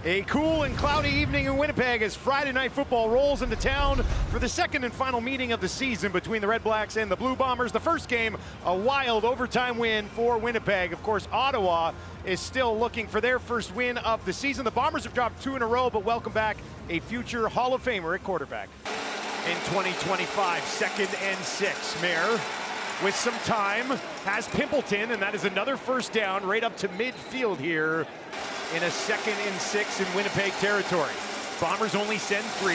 A cool and cloudy evening in Winnipeg as Friday Night Football rolls into town for the second and final meeting of the season between the Red Blacks and the Blue Bombers. The first game, a wild overtime win for Winnipeg. Of course, Ottawa is still looking for their first win of the season. The Bombers have dropped 2 in a row, but welcome back a future Hall of Famer at quarterback. In 2025, 2nd and 6, Mayer with some time has Pimpleton, and that is another first down right up to midfield here in a 2nd and 6 in Winnipeg territory. Bombers only send 3.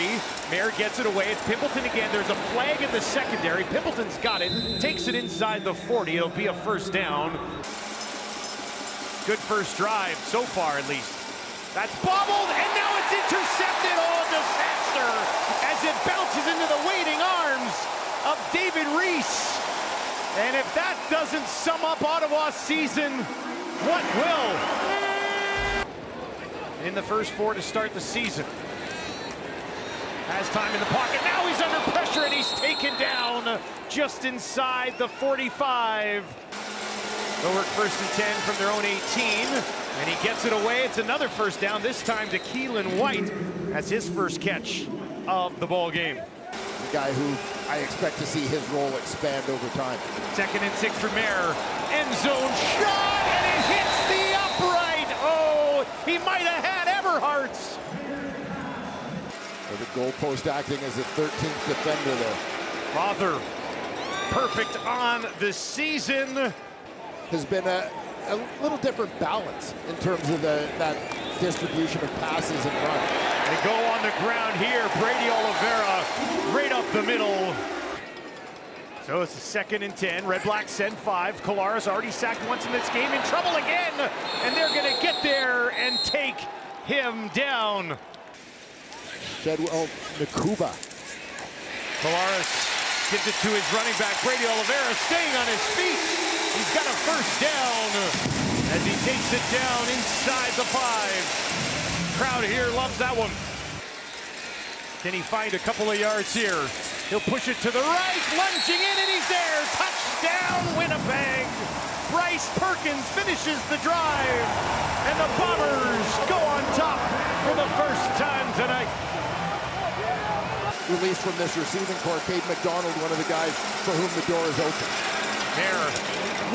Mayer gets it away. It's Pimpleton again. There's a flag in the secondary. Pimpleton's got it, takes it inside the 40. It'll be a first down. Good first drive so far, at least. That's bobbled, and now it's intercepted. Oh, disaster as it bounces into the waiting arms of David Reese. And if that doesn't sum up Ottawa's season, what will? In the first 4 to start the season. Has time in the pocket. Now he's under pressure and he's taken down just inside the 45. They'll work 1st and 10 from their own 18. And he gets it away. It's another first down, this time to Keelan White. That's his first catch of the ball game. The guy who I expect to see his role expand over time. 2nd and 6 for Mayer. End zone shot, and it hits the upright. Oh, he might have had Everhart's. So the goalpost acting as a 13th defender there. Rother, perfect on the season. Has been a little different balance in terms of that distribution of passes and run. They go on the ground here. Brady Oliveira right up the middle. So it's the 2nd and 10. Red Blacks send 5. Collaros already sacked once in this game, in trouble again. And they're going to get there and take him down. Shedwell Nakuba. Collaros gives it to his running back, Brady Oliveira, staying on his feet. He's got a first down as he takes it down inside the 5. Crowd here loves that one. Can he find a couple of yards here? He'll push it to the right, lunging in, and he's there. Touchdown, Winnipeg. Bryce Perkins finishes the drive, and the Bombers go on top for the first time tonight. Released from this receiving corps, Cade McDonald, one of the guys for whom the door is open. There,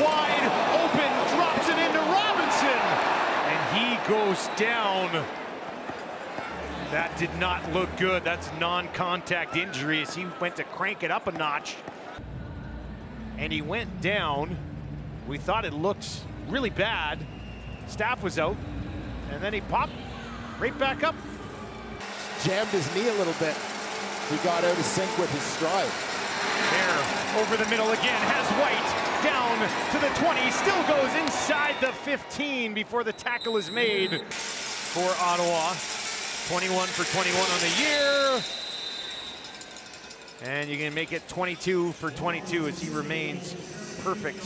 wide open, drops it into Robinson, and he goes down. That did not look good. That's non-contact injury as he went to crank it up a notch. And he went down. We thought it looked really bad. Staff was out, and then he popped right back up. Jammed his knee a little bit. He got out of sync with his stride. There, over the middle again, has White down to the 20. Still goes inside the 15 before the tackle is made for Ottawa. 21 for 21 on the year. And you can make it 22 for 22 as he remains perfect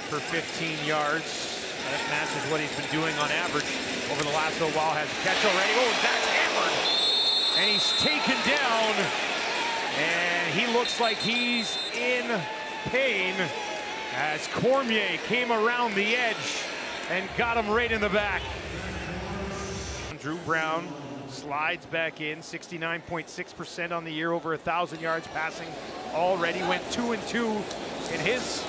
for 15 yards. That matches what he's been doing on average over the last little while. Has a catch already. Oh, that's hammered. And he's taken down. And he looks like he's in pain as Cormier came around the edge and got him right in the back. Drew Brown slides back in, 69.6% on the year, over 1,000 yards passing already. Went 2 and 2 in his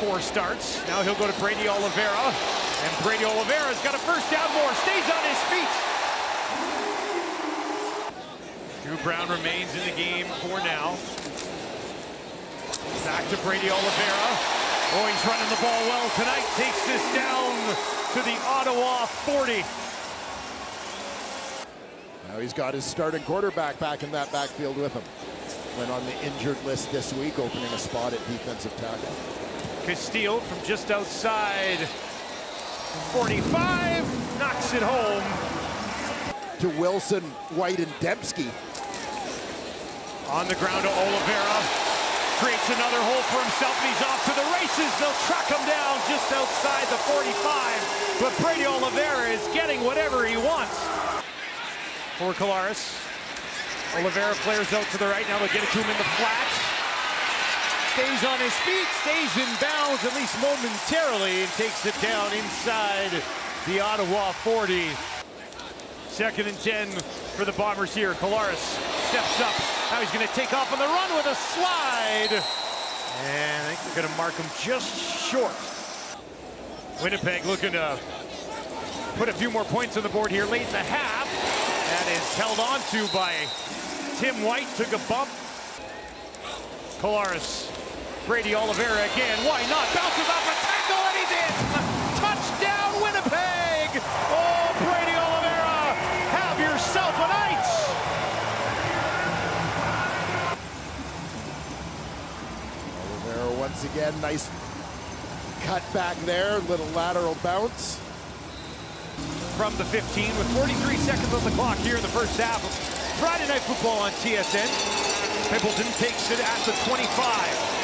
4 starts. Now he'll go to Brady Oliveira, and Brady Oliveira's got a first down more, stays on his feet. Drew Brown remains in the game for now. Back to Brady Oliveira. Oh, he's running the ball well tonight. Takes this down to the Ottawa 40. Now he's got his starting quarterback back in that backfield with him. Went on the injured list this week, opening a spot at defensive tackle. Castile from just outside 45, knocks it home. To Wilson, White, and Dembski. On the ground to Oliveira. Creates another hole for himself, and he's off to the races. They'll track him down just outside the 45. But Brady Oliveira is getting whatever he wants. For Collaros. Oliveira flares out to the right. Now they'll get it to him in the flat. Stays on his feet, stays in bounds, at least momentarily, and takes it down inside the Ottawa 40. 2nd and 10 for the Bombers here. Collaros steps up. Now he's going to take off on the run with a slide. And I think they're going to mark him just short. Winnipeg looking to put a few more points on the board here late in the half. That is held on to by Tim White. Took a bump. Collaros. Brady Oliveira again. Why not? Bounces off a tackle and he's in. Touchdown Winnipeg. Oh, Brady Oliveira, have yourself a night. Oliveira once again, nice cut back there, little lateral bounce. From the 15 with 43 seconds on the clock here in the first half of Friday Night Football on TSN. Pimpleton takes it at the 25.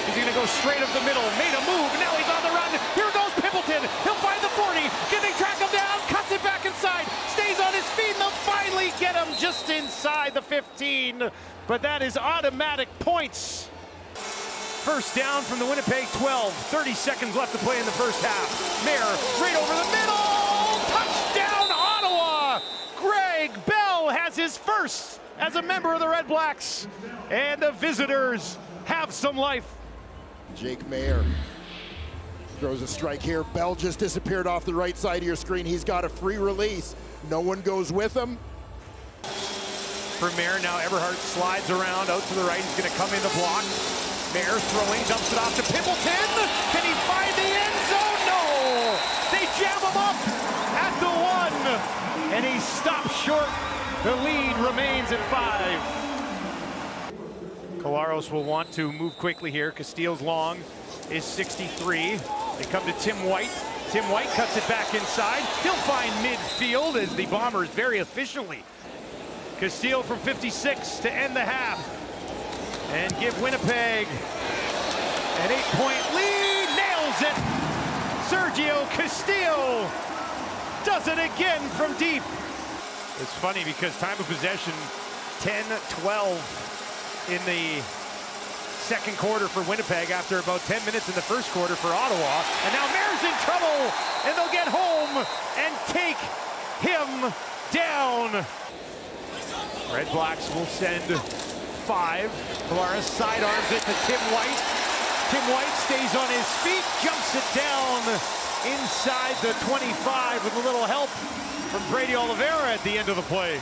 He's going to go straight up the middle. Made a move. Now he's on the run. Here goes Pimpleton. He'll find the 40. Can they track him down? Cuts it back inside. Stays on his feet. And they'll finally get him just inside the 15. But that is automatic points. First down from the Winnipeg 12. 30 seconds left to play in the first half. Mayer right over the middle. Touchdown Ottawa. Greg Bell has his first as a member of the Red Blacks. And the visitors have some life. Jake Mayer throws a strike here. Bell just disappeared off the right side of your screen. He's got a free release. No one goes with him. For Mayer, now Eberhardt slides around out to the right. He's going to come in the block. Mayer throwing, dumps it off to Pimpleton. Can he find the end zone? No! They jam him up at the 1. And he stops short. The lead remains at 5. Collaros will want to move quickly here. Castillo's long is 63. They come to Tim White. Tim White cuts it back inside. He'll find midfield as the Bombers very efficiently. Castillo from 56 to end the half. And give Winnipeg an 8-point lead. Nails it. Sergio Castillo does it again from deep. It's funny because time of possession 10-12 in the second quarter for Winnipeg after about 10 minutes in the first quarter for Ottawa. And now Mayer's in trouble, and they'll get home and take him down. Red Blacks will send 5. Collaros sidearms it to Tim White. Tim White stays on his feet, jumps it down inside the 25 with a little help from Brady Oliveira at the end of the play.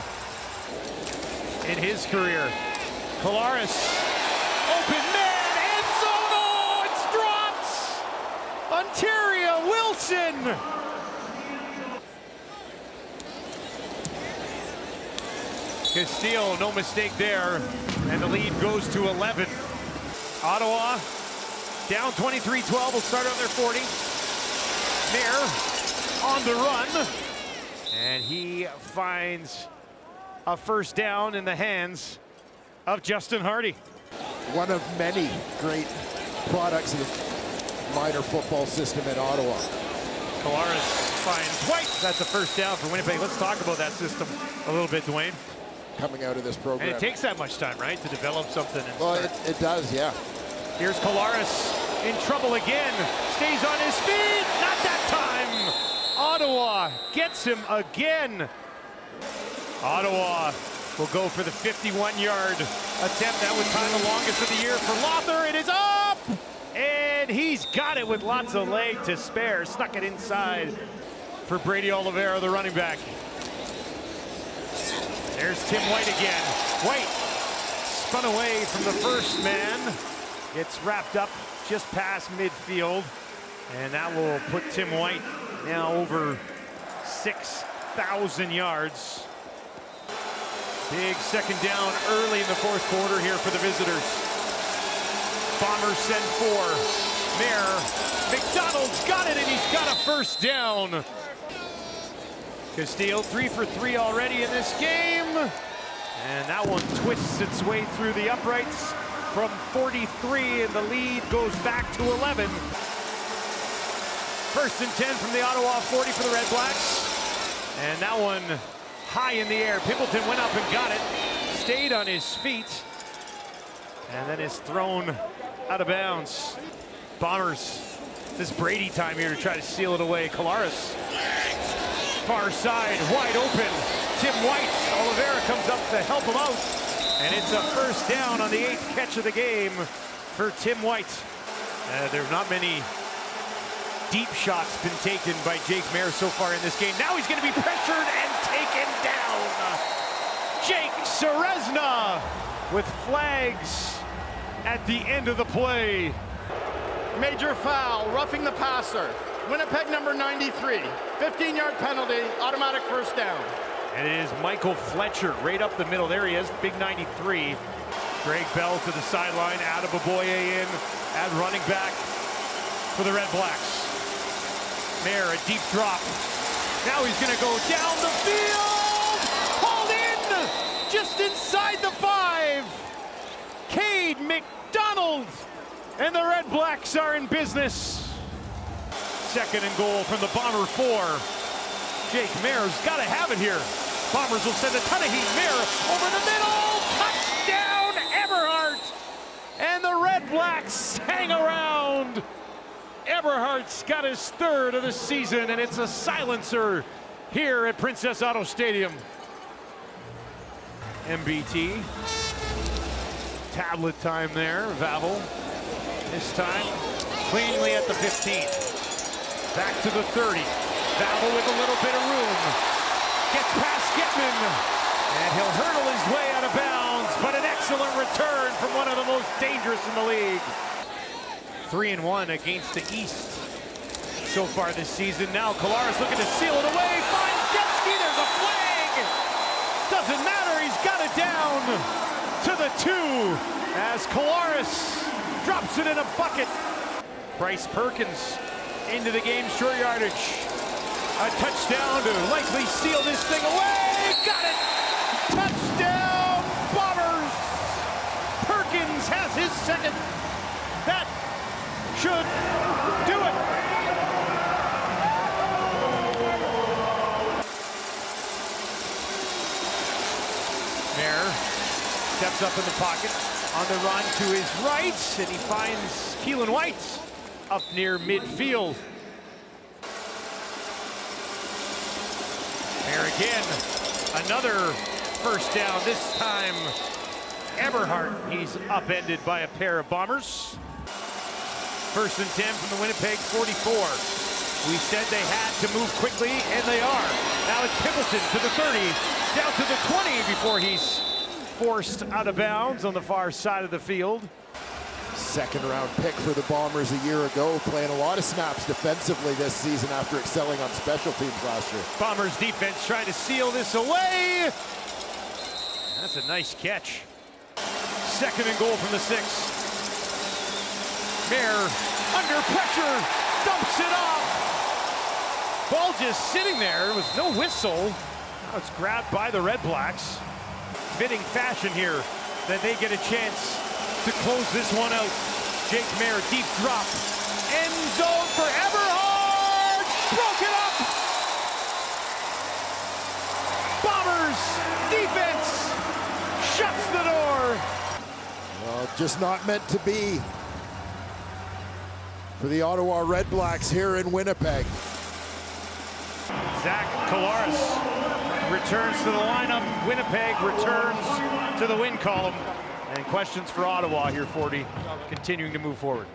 In his career, Collaros, open man, end zone, oh, it's dropped! Ontario Wilson! Castillo, no mistake there, and the lead goes to 11. Ottawa down 23-12, will start on their 40. Mayer on the run, and he finds a first down in the hands of Justin Hardy. One of many great products of the minor football system in Ottawa. Collaros finds White. That's a first down for Winnipeg. Let's talk about that system a little bit, Dwayne. Coming out of this program. And it takes that much time, right, to develop something. And well, it does, yeah. Here's Collaros in trouble again. Stays on his feet. Not that time. Ottawa gets him again. Ottawa will go for the 51-yard attempt. That was time the longest of the year for Lothar. It is up! And he's got it with lots of leg to spare. Snuck it inside for Brady Oliveira, the running back. There's Tim White again. White spun away from the first man. Gets wrapped up just past midfield. And that will put Tim White now over 6,000 yards. Big second down early in the fourth quarter here for the visitors. Bombers send 4. Mayer, McDonald's got it, and he's got a first down. Castillo 3 for 3 already in this game. And that one twists its way through the uprights from 43, and the lead goes back to 11. First and 10 from the Ottawa 40 for the Red Blacks. And that one high in the air. Pimpleton went up and got it, stayed on his feet, and then is thrown out of bounds. Bombers, this Brady time here to try to seal it away. Collaros, far side, wide open. Tim White. Oliveira comes up to help him out. And it's a first down on the 8th catch of the game for Tim White. There are not many deep shots been taken by Jake Maier so far in this game. Now he's going to be pressured and taken down. Jake Serezna with flags at the end of the play. Major foul, roughing the passer. Winnipeg number 93, 15-yard penalty, automatic first down. And it is Michael Fletcher right up the middle. There he is, big 93. Greg Bell to the sideline, Adeboboye in at running back for the Red Blacks. Maier, a deep drop. Now he's gonna go down the field! Hauled in! Just inside the 5! Cade McDonald! And the Red Blacks are in business. 2nd and goal from the Bomber 4. Jake Maier's got to have it here. Bombers will send a ton of heat. Maier over the middle. Touchdown, Eberhardt. And the Red Blacks hang around. Eberhardt's got his 3rd of the season, and it's a silencer here at Princess Auto Stadium. MBT. Tablet time there. Vavel. This time, cleanly at the 15. Back to the 30. Vavel with a little bit of room. Gets past Getman. And he'll hurdle his way out of bounds, but an excellent return from one of the most dangerous in the league. 3-1 against the East so far this season. Now Collaros looking to seal it away. Finds Getski, there's a flag! Doesn't matter, he's got it down to the 2 as Collaros drops it in a bucket. Bryce Perkins into the game, short yardage. A touchdown to likely seal this thing away. Got it! Touchdown, Bombers! Perkins has his 2nd. That should do it. Maier steps up in the pocket. On the run to his right, and he finds Keelan White up near midfield. There again, another first down, this time Eberhardt. He's upended by a pair of Bombers. 1st and 10 from the Winnipeg 44. We said they had to move quickly, and they are. Now it's Pippleton to the 30, down to the 20 before he's forced out of bounds on the far side of the field. 2nd-round pick for the Bombers a year ago, playing a lot of snaps defensively this season after excelling on special teams last year. Bombers defense trying to seal this away. That's a nice catch. 2nd and goal from the 6. Maier under pressure, dumps it off. Ball just sitting there, there was no whistle. Now it's grabbed by the Red Blacks. Fitting fashion here, then they get a chance to close this one out. Jake Maier, deep drop. End zone for Eberhardt! Broken up! Bombers defense shuts the door. Well, just not meant to be for the Ottawa REDBLACKS here in Winnipeg. Zach Collaros returns to the lineup. Winnipeg returns to the win column. And questions for Ottawa here, 40, continuing to move forward.